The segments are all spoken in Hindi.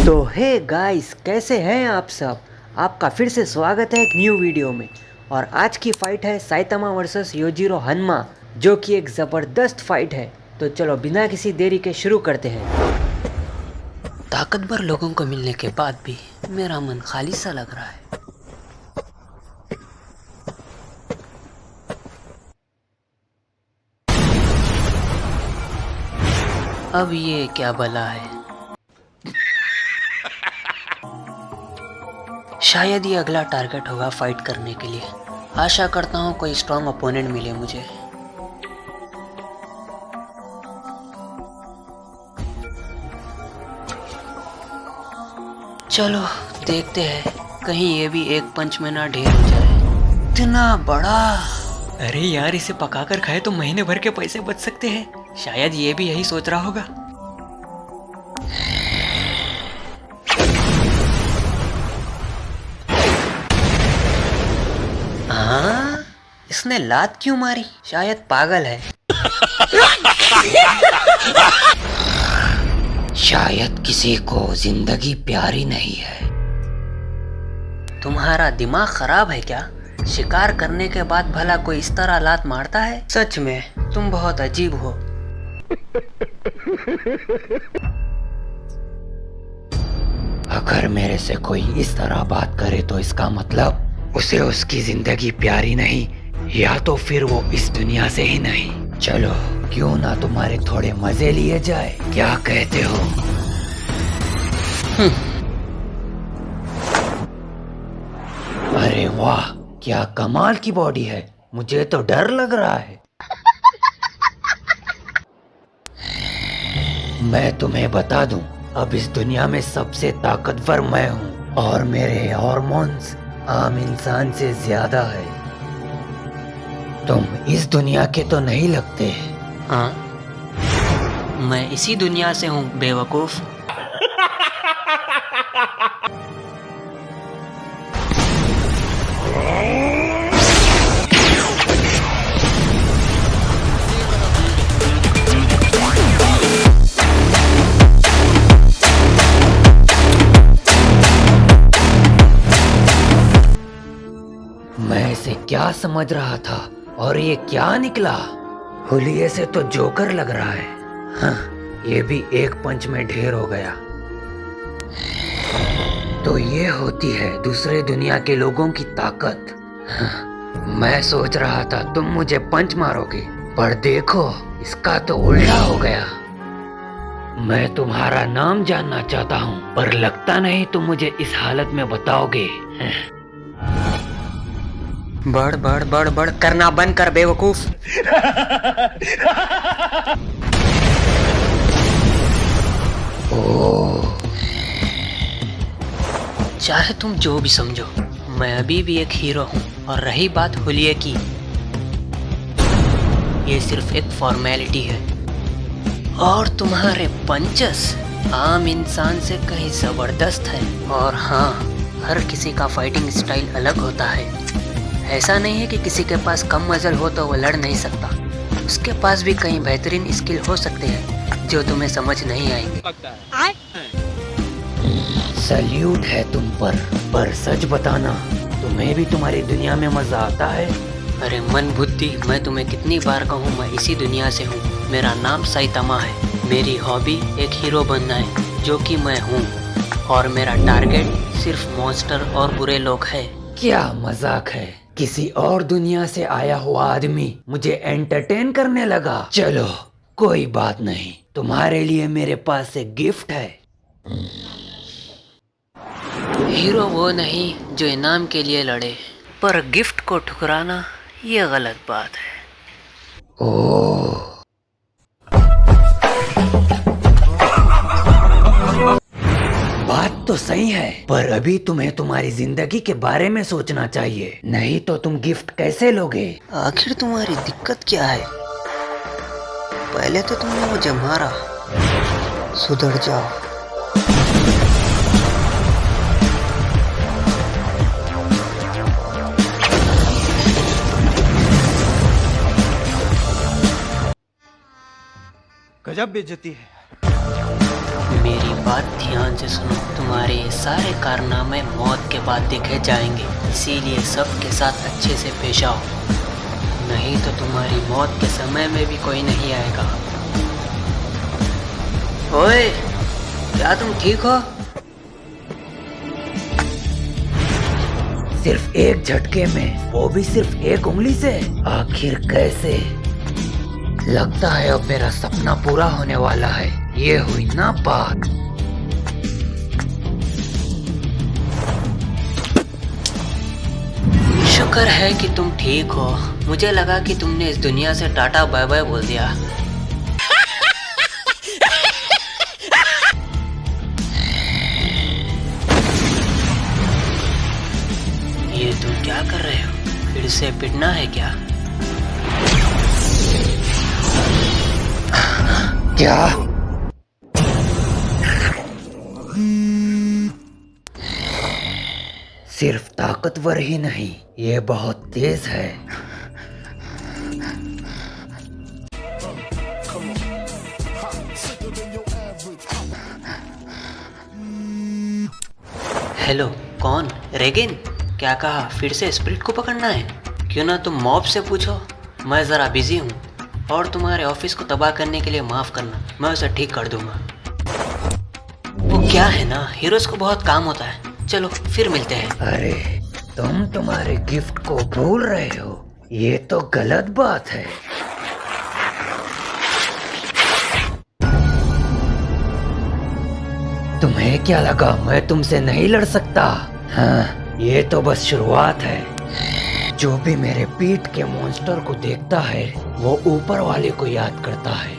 तो हे गाइस, कैसे हैं आप सब। आपका फिर से स्वागत है एक न्यू वीडियो में। और आज की फाइट है साइतामा वर्सेस योजिरो हन्मा, जो कि एक ज़बरदस्त फाइट है। तो चलो बिना किसी देरी के शुरू करते हैं। ताकतवर लोगों को मिलने के बाद भी मेरा मन खाली सा लग रहा है। अब ये क्या भला है। शायद ये अगला टारगेट होगा फाइट करने के लिए। आशा करता हूँ कोई स्ट्रॉन्ग ओपोनेंट मिले मुझे। चलो देखते हैं, कहीं ये भी एक पंच में ना ढेर हो जाए। इतना बड़ा! अरे यार, इसे पकाकर खाए तो महीने भर के पैसे बच सकते हैं। शायद ये भी यही सोच रहा होगा। हाँ, इसने लात क्यों मारी? शायद पागल है। शायद किसी को जिंदगी प्यारी नहीं है। तुम्हारा दिमाग खराब है क्या? शिकार करने के बाद भला कोई इस तरह लात मारता है? सच में तुम बहुत अजीब हो। अगर मेरे से कोई इस तरह बात करे तो इसका मतलब उसे उसकी जिंदगी प्यारी नहीं, या तो फिर वो इस दुनिया से ही नहीं। चलो क्यों ना तुम्हारे थोड़े मजे लिए जाए, क्या कहते हो? अरे वाह, क्या कमाल की बॉडी है। मुझे तो डर लग रहा है। मैं तुम्हें बता दूं, अब इस दुनिया में सबसे ताकतवर मैं हूँ और मेरे हार्मोन्स आम इंसान से ज्यादा है। तुम इस दुनिया के तो नहीं लगते। हाँ, मैं इसी दुनिया से हूँ बेवकूफ। मैं इसे क्या समझ रहा था और ये क्या निकला? हुलिये से तो जोकर लग रहा है। हाँ, ये भी एक पंच में ढेर हो गया। तो ये होती है दूसरे दुनिया के लोगों की ताकत। हाँ, मैं सोच रहा था तुम मुझे पंच मारोगे, पर देखो इसका तो उल्टा हो गया। मैं तुम्हारा नाम जानना चाहता हूँ, पर लगता नहीं तुम मुझे इस हालत में बताओगे। बढ़ बढ़ बढ़ बढ़ करना बंद कर बेवकूफ। ओह, चाहे तुम जो भी समझो, मैं अभी भी एक हीरो हूँ। और रही बात हुलिये की, ये सिर्फ एक फॉर्मेलिटी है। और तुम्हारे पंचस आम इंसान से कहीं जबरदस्त है। और हाँ, हर किसी का फाइटिंग स्टाइल अलग होता है। ऐसा नहीं है कि किसी के पास कम मजल हो तो वो लड़ नहीं सकता। उसके पास भी कई बेहतरीन स्किल हो सकते हैं जो तुम्हें समझ नहीं आएंगे। सल्यूट है तुम पर सच बताना, तुम्हें भी तुम्हारी दुनिया में मजा आता है? अरे मन बुद्धि, मैं तुम्हें कितनी बार कहूँ, मैं इसी दुनिया से हूँ। मेरा नाम साइतामा है। मेरी हॉबी एक हीरो बनना है, जो कि मैं हूँ। और मेरा टारगेट सिर्फ मॉन्स्टर और बुरे लोग है। क्या मजाक है, किसी और दुनिया से आया हुआ आदमी मुझे एंटरटेन करने लगा। चलो कोई बात नहीं, तुम्हारे लिए मेरे पास एक गिफ्ट है। हीरो वो नहीं जो इनाम के लिए लड़े, पर गिफ्ट को ठुकराना ये गलत बात है। ओह, बात तो सही है, पर अभी तुम्हें तुम्हारी जिंदगी के बारे में सोचना चाहिए, नहीं तो तुम गिफ्ट कैसे लोगे? आखिर तुम्हारी दिक्कत क्या है? पहले तो तुमने मुझे मारा, सुधर जाओ। गजब बेइज्जती है। मेरी बात ध्यान से सुनो। तुम्हारे ये सारे कारनामे मौत के बाद दिखे जाएंगे, इसीलिए सबके साथ अच्छे से पेश आओ, नहीं तो तुम्हारी मौत के समय में भी कोई नहीं आएगा। ओए, क्या तुम ठीक हो? सिर्फ एक झटके में, वो भी सिर्फ एक उंगली से? आखिर कैसे? लगता है अब मेरा सपना पूरा होने वाला है। ये हुई ना बात। शुक्र है कि तुम ठीक हो। मुझे लगा कि तुमने इस दुनिया से टाटा बाय बाय बोल दिया। ये तुम क्या कर रहे हो? फिर से पिटना है क्या? क्या? सिर्फ ताकतवर ही नहीं, ये बहुत तेज है। हेलो, कौन? रेगिन? क्या कहा? फिर से स्प्रिट को पकड़ना है? क्यों ना तुम मॉब से पूछो। मैं ज़रा बिजी हूँ, और तुम्हारे ऑफिस को तबाह करने के लिए माफ़ करना, मैं उसे ठीक कर दूंगा। वो क्या है ना, हीरोज को बहुत काम होता है। चलो फिर मिलते हैं। अरे, तुम तुम्हारे गिफ्ट को भूल रहे हो, ये तो गलत बात है। तुम्हें क्या लगा मैं तुमसे नहीं लड़ सकता? हाँ, ये तो बस शुरुआत है। जो भी मेरे पीठ के मॉन्स्टर को देखता है, वो ऊपर वाले को याद करता है।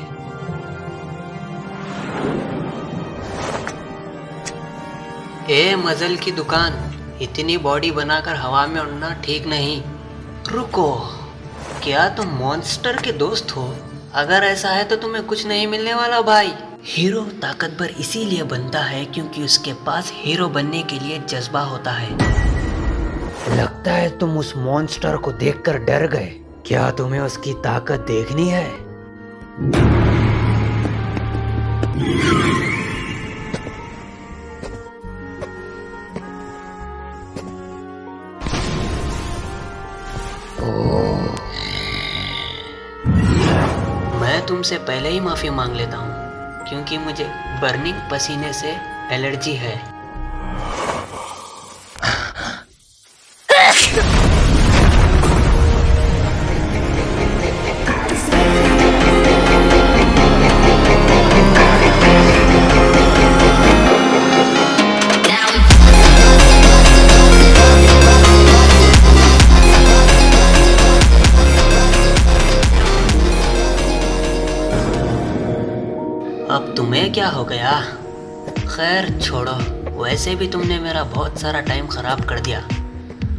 ए मजल की दुकान, इतनी बॉडी बनाकर हवा में उड़ना ठीक नहीं। रुको, क्या तुम मॉन्स्टर के दोस्त हो? अगर ऐसा है तो तुम्हें कुछ नहीं मिलने वाला भाई। हीरो ताकतवर इसीलिए बनता है क्योंकि उसके पास हीरो बनने के लिए जज्बा होता है। लगता है तुम उस मॉन्स्टर को देखकर डर गए। क्या तुम्हें उसकी ताकत देखनी है? मैं तुमसे पहले ही माफी मांग लेता हूँ क्योंकि मुझे बर्निंग पसीने से एलर्जी है। अब तुम्हें क्या हो गया? खैर छोड़ो, वैसे भी तुमने मेरा बहुत सारा टाइम खराब कर दिया।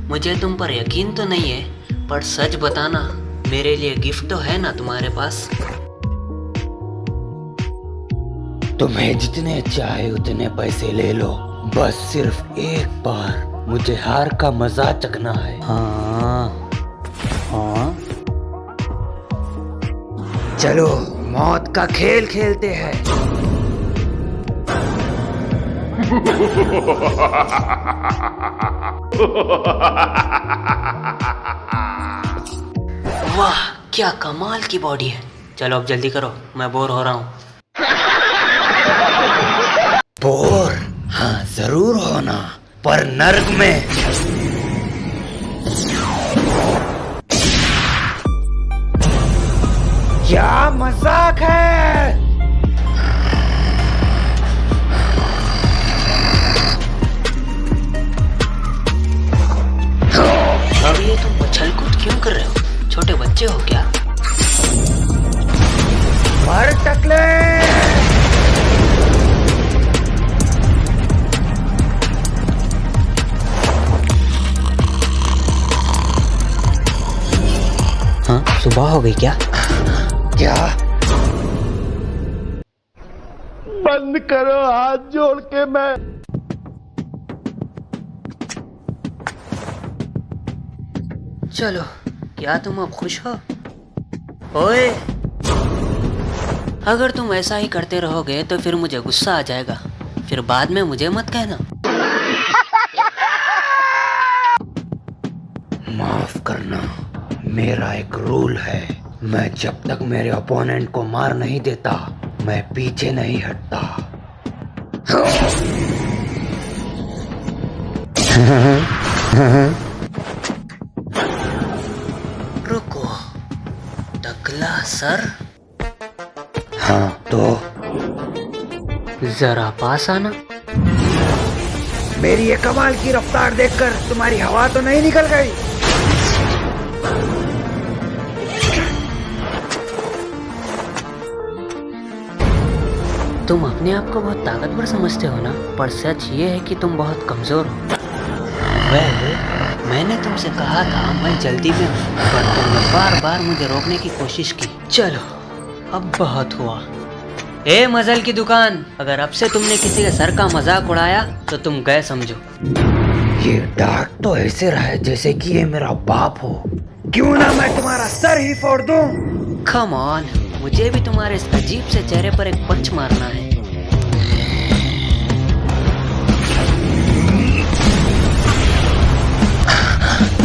मुझे तुम पर यकीन तो नहीं है, पर सच बताना, मेरे लिए गिफ्ट तो है ना तुम्हारे पास? तुम्हें जितने चाहे उतने पैसे ले लो, बस सिर्फ एक बार मुझे हार का मजा चखना है। हाँ हाँ, चलो मौत का खेल खेलते हैं। वाह, क्या कमाल की बॉडी है। चलो अब जल्दी करो, मैं बोर हो रहा हूँ। बोर? हाँ जरूर होना, पर नर्क में। क्या मजाक है? अब ये तुम उछल कूद क्यों कर रहे हो? छोटे बच्चे हो क्या? मर टकले! हाँ, सुबह हो गई क्या? क्या? बंद करो, हाथ जोड़ के मैं। चलो, क्या तुम अब खुश हो? ओए, अगर तुम ऐसा ही करते रहोगे तो फिर मुझे गुस्सा आ जाएगा, फिर बाद में मुझे मत कहना। माफ करना, मेरा एक रूल है, मैं जब तक मेरे ओपोनेंट को मार नहीं देता मैं पीछे नहीं हटता। रुको, टकला सर, हाँ तो जरा पास आना। मेरी ये कमाल की रफ्तार देखकर तुम्हारी हवा तो नहीं निकल गई? तुम अपने आप को बहुत ताकतवर समझते हो ना, पर सच ये है कि तुम बहुत कमजोर हो। मैंने तुमसे कहा था मैं जल्दी में हूँ, पर तुमने बार बार मुझे रोकने की कोशिश की। चलो अब बहुत हुआ। ए मजल की दुकान, अगर अब से तुमने किसी के सर का मजाक उड़ाया तो तुम गए समझो। ये डांट तो ऐसे रहा है जैसे कि ये मेरा बाप हो। क्यों ना मैं तुम्हारा सर ही फोड़ दूं? कम ऑन, मुझे भी तुम्हारे इस अजीब से चेहरे पर एक पंच मारना है।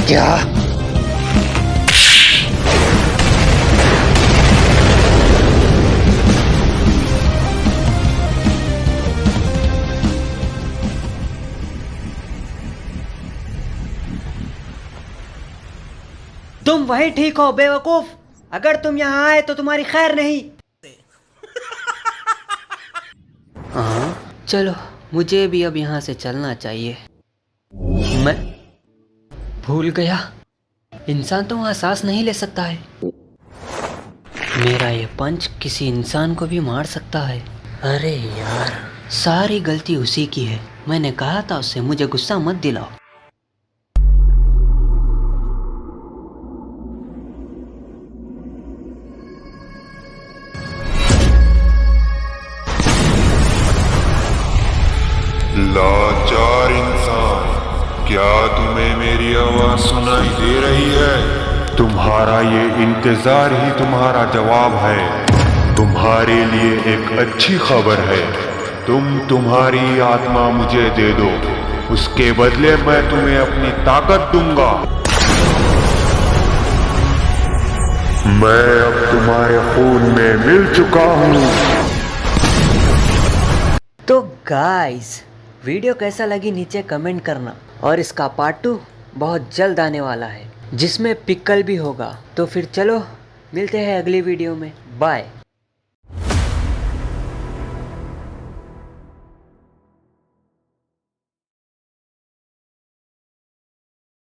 क्या? तुम वही ठीक हो बेवकूफ, अगर तुम यहाँ आए तो तुम्हारी खैर नहीं। हाँ चलो, मुझे भी अब यहाँ से चलना चाहिए। मैं भूल गया, इंसान तो वहाँ सांस नहीं ले सकता है। मेरा ये पंच किसी इंसान को भी मार सकता है। अरे यार, सारी गलती उसी की है। मैंने कहा था उससे मुझे गुस्सा मत दिलाओ। लाचार इंसान, क्या तुम्हें मेरी आवाज सुनाई दे रही है? तुम्हारा ये इंतजार ही तुम्हारा जवाब है। तुम्हारे लिए एक अच्छी खबर है, तुम्हारी आत्मा मुझे दे दो, उसके बदले मैं तुम्हें अपनी ताकत दूंगा। मैं अब तुम्हारे खून में मिल चुका हूँ। तो गाइस, वीडियो कैसा लगी नीचे कमेंट करना, और इसका पार्ट 2 बहुत जल्द आने वाला है जिसमें पिक्कल भी होगा। तो फिर चलो मिलते हैं अगली वीडियो में, बाय।